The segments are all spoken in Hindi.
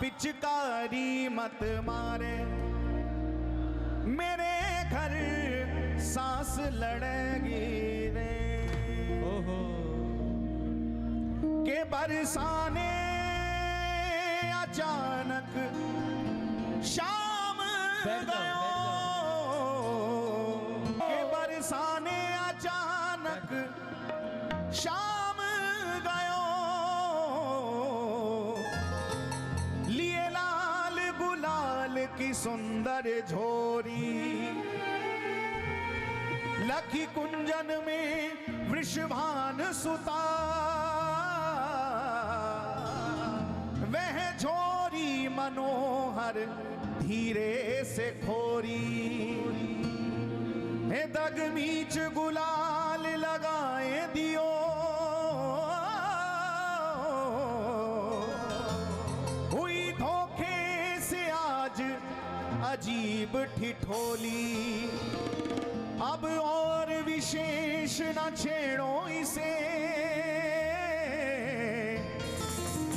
पिचकारी मत मारे, मेरे घर सांस लड़ेगी रे। ओहो के बरसाने अचानक शाम गयो, के बरसाने अचानक शाम गयो, लिए लाल गुलाल की सुंदर झोरी, लखी कुंजन में वृषभान सुता, वह झोरी मनोहर धीरे से खोरी, हे दगमीच गुलाल लगाए दियो, हुई धोखे से आज अजीब ठिठोली, अब और विशेष न छेड़ो इसे,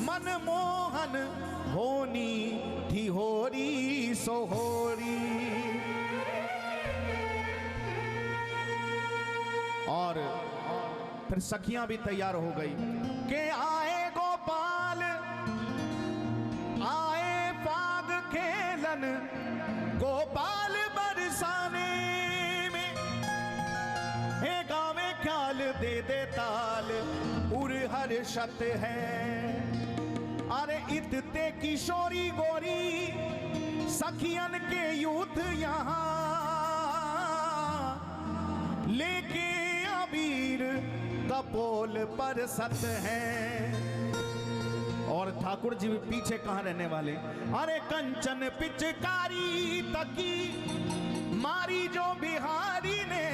मनमोहन होनी थी होरी सोहोरी। और फिर सखियां भी तैयार हो गई कि आए गोपाल आए फाग खेलन, गोपाल बरसाने में, हे गावे ख्याल दे दे ताल उर हर शत है। अरे इतते किशोरी गोरी सखियन के यूथ यहाँ, लेके अबीर कपोल पर सत है। और ठाकुर जी पीछे कहाँ रहने वाले, अरे कंचन पिचकारी तकी मारी जो बिहारी ने,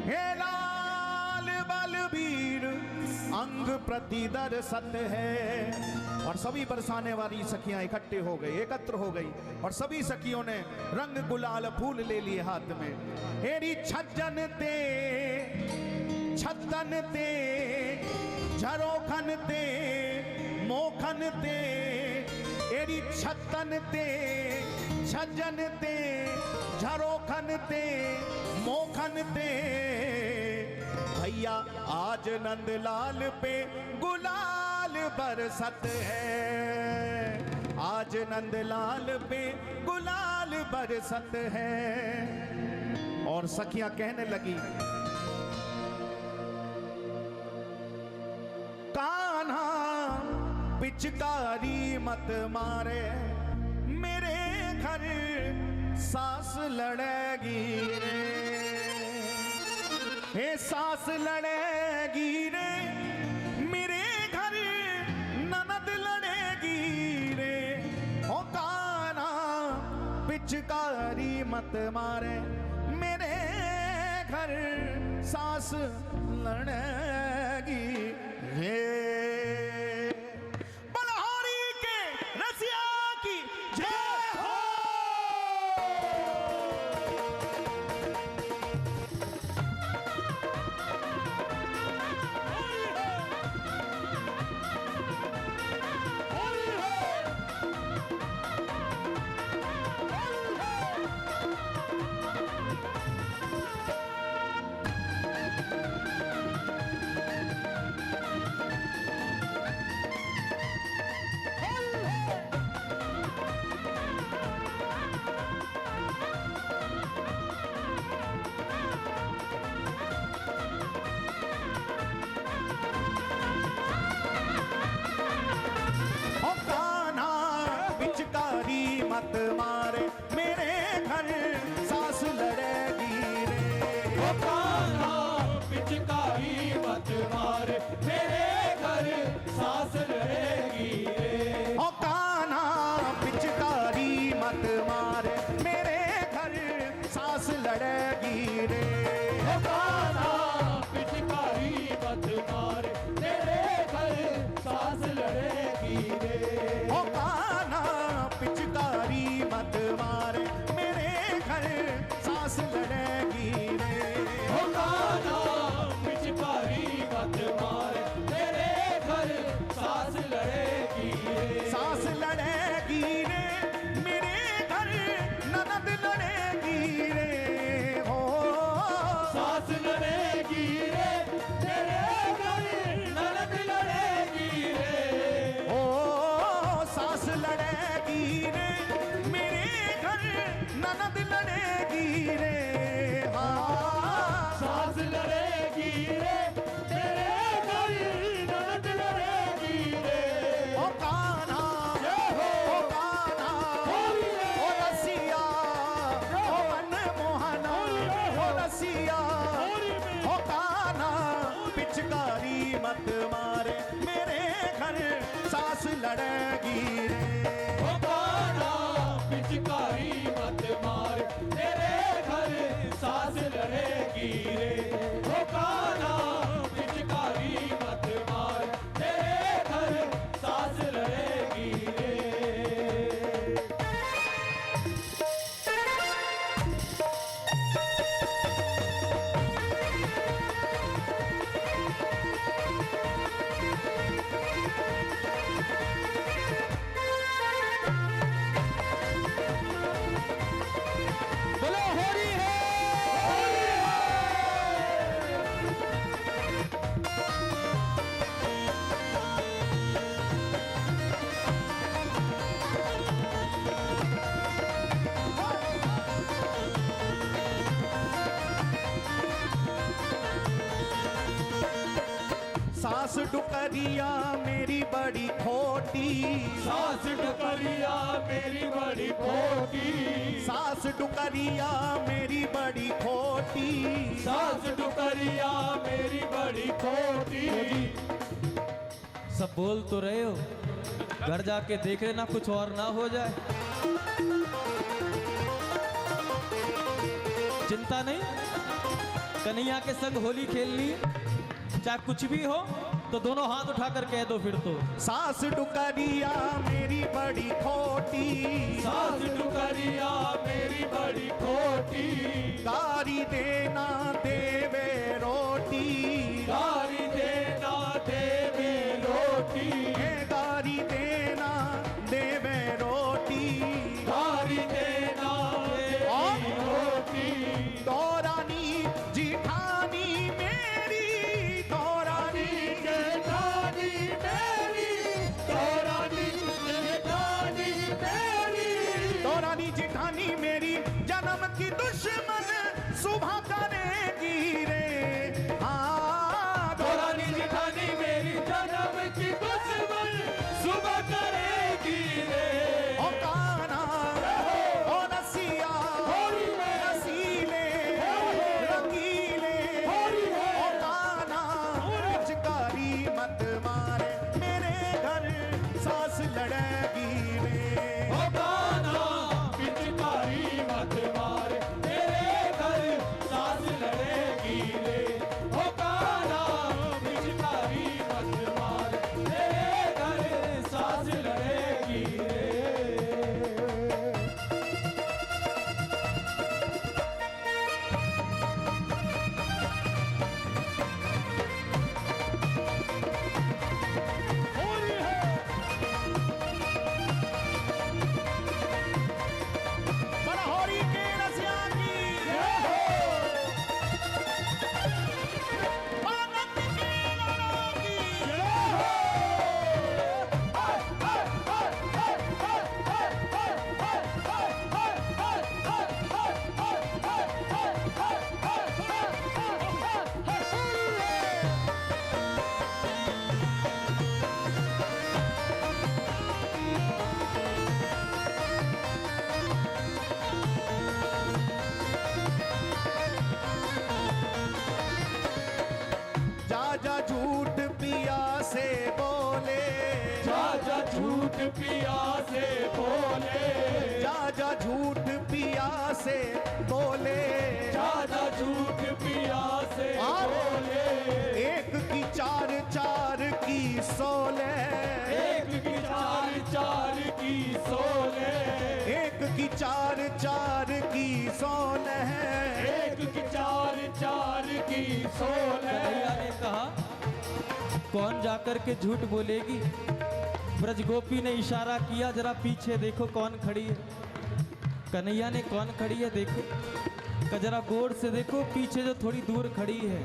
हे लाल बलबीर अंग प्रतिदर सत है। और सभी बरसाने वाली सखियां इकट्ठे हो गई, एकत्र हो गई, और सभी सखियों ने रंग गुलाल फूल ले लिए हाथ में। हेरी छज्जन ते छतन ते झरोखन ते मोखन ते, एरी छतन ते छज्जन ते झरोखन ते मोखन ते, भैया आज नंदलाल पे गुलाल बरसत है, आज नंदलाल पे गुलाल बरसत है। और सखियां कहने लगी, कान्हा पिचकारी मत मारे, मेरे घर सांस लड़ेगी रे, हे सांस लड़ेगी रे, मेरे घर ननद लड़ेगी रे। ओ कान्हा पिचकारी मत मारे, मेरे घर सांस लड़ेगी रे। बलहारी के रसिया की जय हो। मारे मेरे घर सांस लड़ेगी रे। ओ कान्हा पिचकारी मत मार तेरे घर सांस लड़ेगी रे। ओ कान्हा पिचकारी मत मार तेरे घर सांस लड़ेगी रे। बोलो होरी है। सास डुकरिया मेरी बड़ी खोटी, सास डुकरिया मेरी बड़ी खोटी, सास डुकरिया मेरी बड़ी खोटी, सास डुकरिया मेरी बड़ी खोटी। सब बोल तो रहे हो, घर जाके देख लेना कुछ और ना हो जाए। चिंता नहीं, कन्हैया के संग होली खेल ली, चाहे कुछ भी हो तो दोनों हाथ उठाकर कह दो फिर तो। सास डुकरिया मेरी बड़ी खोटी, सास डुकरिया मेरी बड़ी खोटी, गारी देना देवे रोटी, गारी देना देवे रोटी, गारी देना देवे रोटी, गारी देना देवी रोटी। दौरानी जिठानी मेरी, दौरानी जेठानी मेरी, दौरानी जेठानी मेरी, दौरानी जिठानी मेरी जन्म की दुश्मन सुबह करेगी रे। हाँ दौरानी जेठानी मेरी जन्म की दुश्मन सुबह करेगी रे। ओ कान्हा ओ रसिया होरी है। रसीले रंगीले ओ कान्हा पिचकारी मत मारे मेरे घर सांस लड़ेगी रे। ओ कान्हा पिचकारी मत मार तेरे घर सांस लड़ेगी रे। ओ कान्हा पिचकारी मत मार तेरे घर सांस लड़ेगी रे। होली है। बड़ा होरी के रसिया की पागल के लड़ों की जा जा झूठ पिया से बोले, जा जा झूठ पिया से बोले, जा जा झूठ पिया से बोले, जा जा झूठ पिया से बोले। एक की चार चार की सोले, एक की चार चार की सोले, एक की चार चार की सोले, एक की चार चार की सोले। कन्हैया ने कहा कौन जाकर के झूठ बोलेगी। ब्रज गोपी ने इशारा किया, जरा पीछे देखो कौन खड़ी है। कन्हैया ने कौन खड़ी है देखो, का जरा गौर से देखो पीछे जो थोड़ी दूर खड़ी है,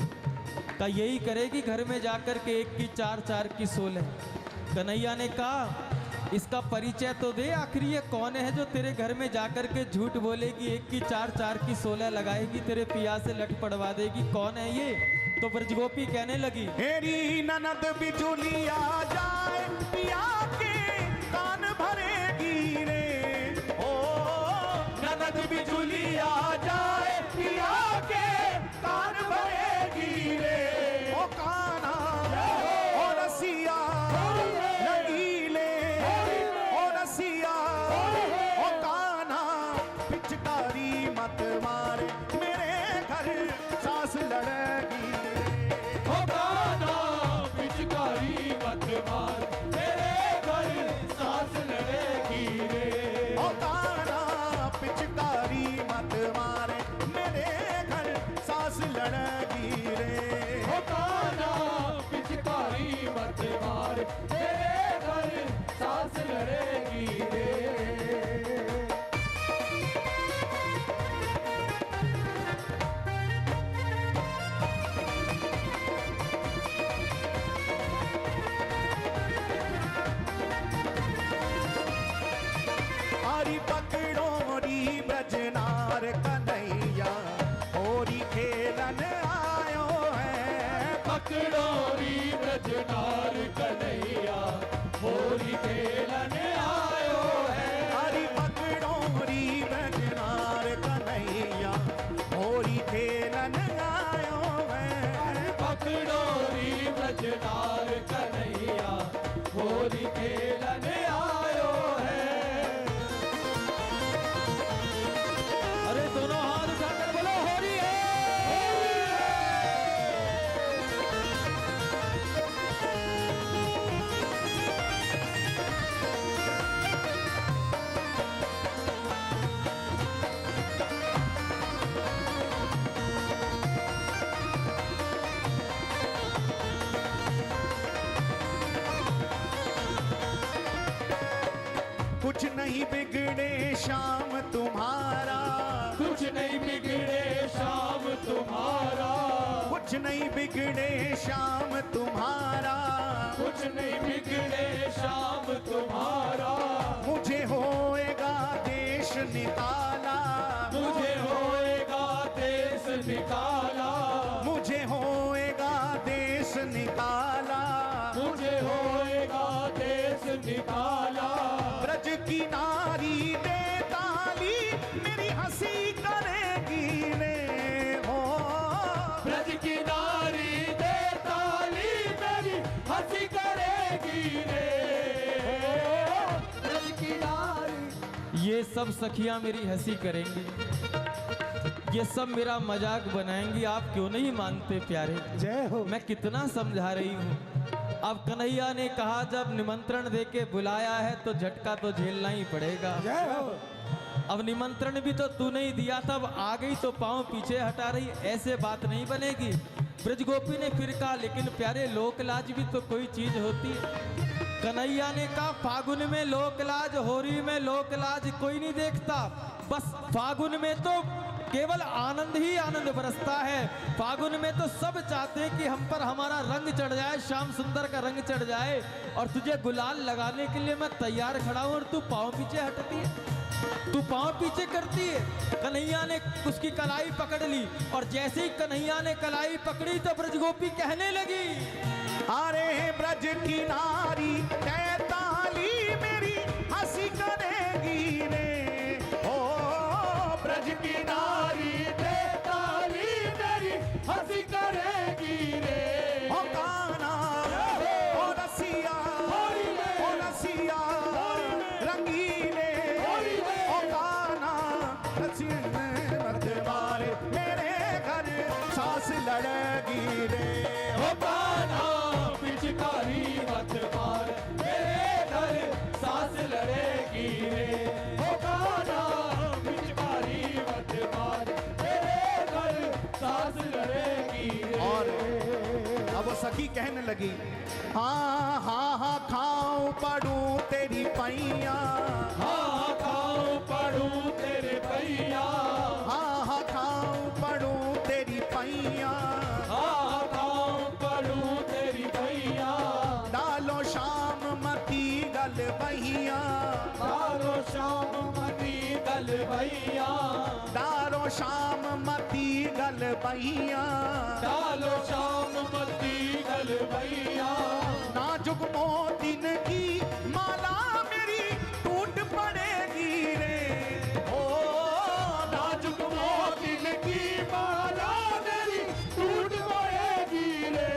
का यही करेगी घर में जाकर के एक की चार चार की सोलह। कन्हैया ने कहा इसका परिचय तो दे, आखिर ये कौन है जो तेरे घर में जाकर के झूठ बोलेगी, एक की चार चार की सोलह लगाएगी, तेरे पिया से लट पड़वा देगी, कौन है ये। तो ब्रजगोपी कहने लगी मेरी ननद बिजुलिया जाए पिया के कान भरेगी रे। ओ ननद बिजुलिया जाए पिया के कान भरेगी रे। ओ कान्हा ओ मत मार मेरे घर सांस लड़ेगी रे ओ काना पिचकारी मत मारे मेरे घर सांस लड़ेगी रे ओ काना पिचकारी मत मार मेरे घर सांस लड़ेगी रे हरी पकड़ोरी ब्रजनार कन्हैया होरी खेलन आयो है पकड़ोरी ब्रजनार कन्हैया होरी खेलन आयो है हरी पकड़ोरी ब्रजनार कन्हैया होरी खेलन आयो है पकड़ोरी ब्रजनार कन्हैया होरी खेलन आयो है अरे दोनों हाथ उठाकर बोलो होरी है कुछ नहीं बिगड़े शाम तुम्हारा कुछ नहीं बिगड़े शाम तुम्हारा कुछ नहीं बिगड़े शाम तुम्हारा कुछ नहीं बिगड़े शाम तुम्हारा मुझे होएगा देश निकाला मुझे होएगा देश निकाला मुझे होएगा देश निकाला मुझे होएगा देश निकाला ब्रज की नारी दे ताली मेरी हंसी करेगी रे हो ब्रज की नारी दे ताली मेरी हंसी करेगी रे ब्रज की नारी ये सब सखियां मेरी हंसी करेंगी ये सब मेरा मजाक बनाएंगी आप क्यों नहीं मानते प्यारे जय हो मैं कितना समझा रही हूँ अब कन्हैया ने कहा जब निमंत्रण देके बुलाया है तो झटका तो झेलना ही पड़ेगा जय हो अब निमंत्रण भी तो तू नहीं दिया था अब आ गई तो पाँव पीछे हटा रही ऐसे बात नहीं बनेगी ब्रजगोपी ने फिर कहा लेकिन प्यारे लोकलाज भी तो कोई चीज होती है कन्हैया ने कहा फागुन में लोकलाज होरी में लोकलाज कोई नहीं देखता बस फागुन में तो केवल आनंद ही आनंद बरसता है फागुन में तो सब चाहते हैं कि हम पर हमारा रंग चढ़ जाए श्याम सुंदर का रंग चढ़ जाए और तुझे गुलाल लगाने के लिए मैं तैयार खड़ा हूं और तू पाँव पीछे हटती है तू पाँव पीछे करती है कन्हैया ने उसकी कलाई पकड़ ली और जैसे ही कन्हैया ने कलाई पकड़ी तो ब्रजगोपी कहने लगी अरे ब्रज की नारी तैताली मेरी हंसी करेगी रे ओ ब्रज की नारी दे ताली मेरी हंसी करेगी रे ओ काना ओ रसिया ओ रसिया रंगीले ओ काना रसिया मत मारे मेरे घर सांस लड़ेगी रे ओ कान्हा पिचकारी मत मार मेरे घर सांस लड़ेगी रे ओ कान्हा पिचकारी मत मार मेरे घर सांस लड़ेगी रे और अब वो सखी कहने लगी हाँ हाँ हाँ खाऊं पड़ूं तेरी पैया हाँ खाऊं पढ़ूं तेरे भैया हाँ हाँ खाऊं पड़ूं तेरी पैया हाँ खाऊं पढ़ूं तेरी भैया डालो शाम मती गल बहिया डालो शाम मती गल भैया डालो शाम मती गल बहिया डालो शाम मती गल भैया नाजुक मोतिन की माला मेरी टूट पड़ेगी रे ओ नाजुक मोतिन की माला मेरी टूट पड़ेगी रे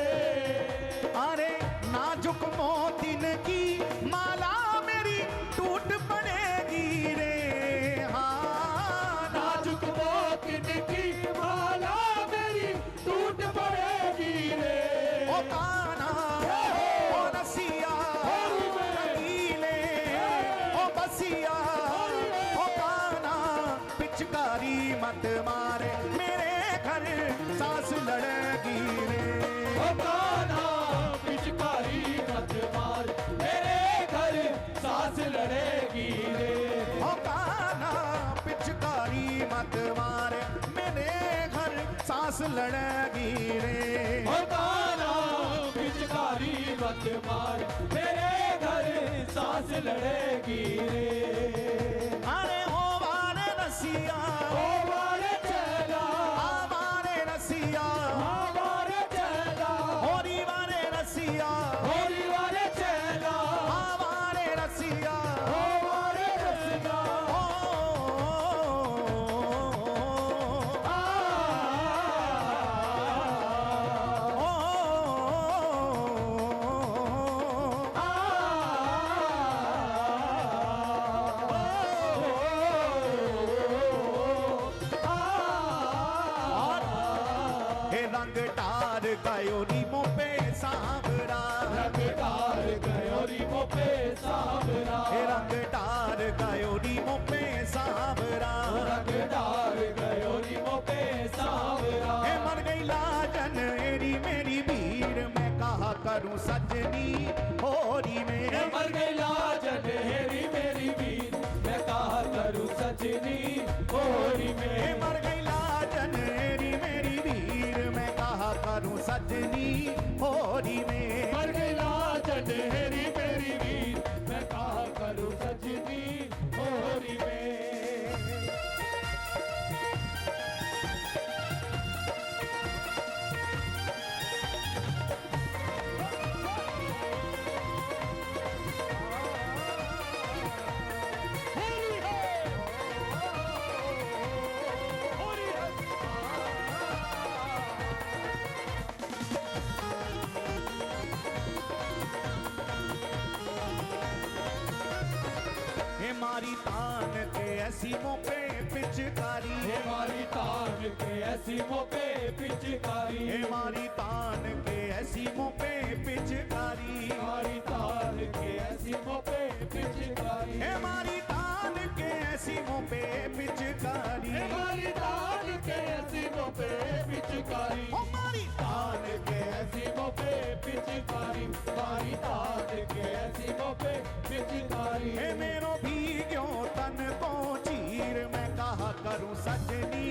अरे नाजुक मोतिन की माला मेरी टूट पड़ेगी रे हाँ नाजुक मोतिन की माला मेरी टूट पड़ेगी रे ओ काना ओ रसिया लड़ेगी रे। ओ तारा पिचकारी मत मार, मेरे घर सांस लड़ेगी रे। अरे ओ वारे रसिया, ओ वारे चला, हमारे रसिया, हमारे चला, होरी वारे रसिया, होली वाले चला, हमारे रसिया, ओ वारे रसिया। रंग टार गयो नीमो पे सांवरा, रंगदार गयोरी मो पे सावरा, रंग टार गयो नीमो पे सांवरा। रंगदार गयोरी मो पे सावरा। मर गई लाजन एरी मेरी भीड़, मैं कहा करूं सजनी होरी में। मर गई लाजन हेरी मेरी वीर, मैं कहा करूं सजनी होरी में। मर गई लाजन एरी मेरी भीड़, मैं कहा करूं सजनी होरी में। मर गई लाजन हेरी मेरी वीर, मैं कहा करूं सजनी होरी में। मारी तान के ऐसी मुँह पे पिचकारी, हमारी तान के ऐसी मो पे पिचकारी, मारी तान के ऐसी मुँह पे पिचकारी, हमारी तान के ऐसी मो पे पिचकारी, मारी तान के ऐसी मुँह पे पिचकारी, हमारी तान के ऐसी मो पे पिचकारी, मारी तान के ऐसी मो पे पिचकारी, हमारी तान के ऐसी मो पे पिचकारी। मेरो भी क्यों तन को चीर, मैं कहा करूं सजनी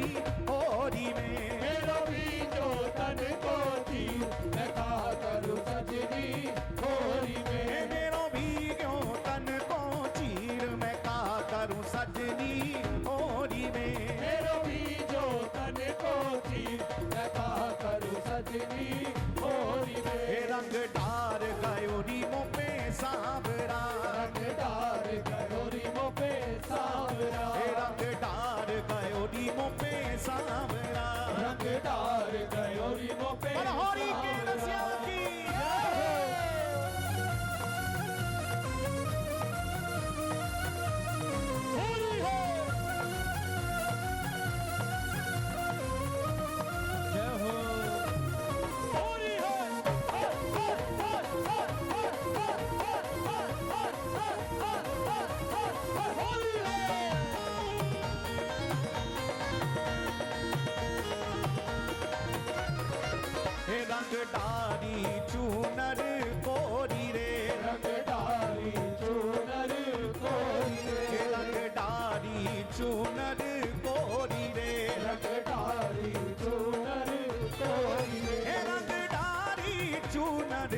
होरी में। मेरो भी जो तन को तीर, मैं कहा करूं सजनी होरी में। मेरो भी क्यों तन को चीर, मैं कहा करूं सजनी होरी में। मेरो भी जो तन को तीर, मैं कहा करूं सजनी होरी में। रंग डार गयो नीमो पे सांवरा, रंगदार गयोरी मो पे सावरा, रंग डार गयो नीमो पे सांवरा। रंगदार गयोरी मो पे और होरी के रसिया की जय हो। रंग डारी चूनर कोरी रे, रंगदारी चूनर कोरी रे, रंग डारी चूनर कोरी रे, रंगदारी चूनर कोरी रे, रंग डारी चूनर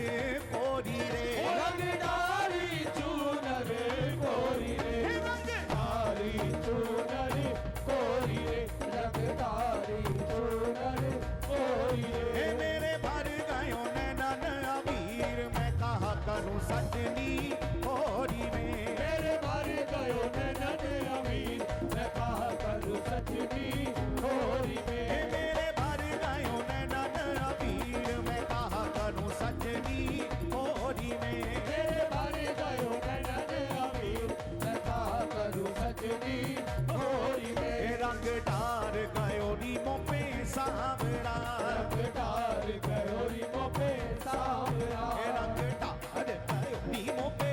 कोरी रे, रंगदारी चूनर कोरी रे, रंगदारी चूनर कोरी रे, रंगदारी चूनर कोरी रे। मेरे भर गयो नैनन अबीर, मैं कहा करूं सजनी होरी में। मेरे भर गयो नैनन अमीर, मैं कहा करूं सजनी होरी में। मेरे भर गयो नैनन अबीर, मैं कहा करूं सजनी होरी में। मेरे भर गयो नैनन अमीर, मैं कहा करूं सजनी होरी में। रंग डार गयो नीमो पे सांवरा, रंगदार गयोरी मो पे सावरा, रंग डार गयो नीमो पे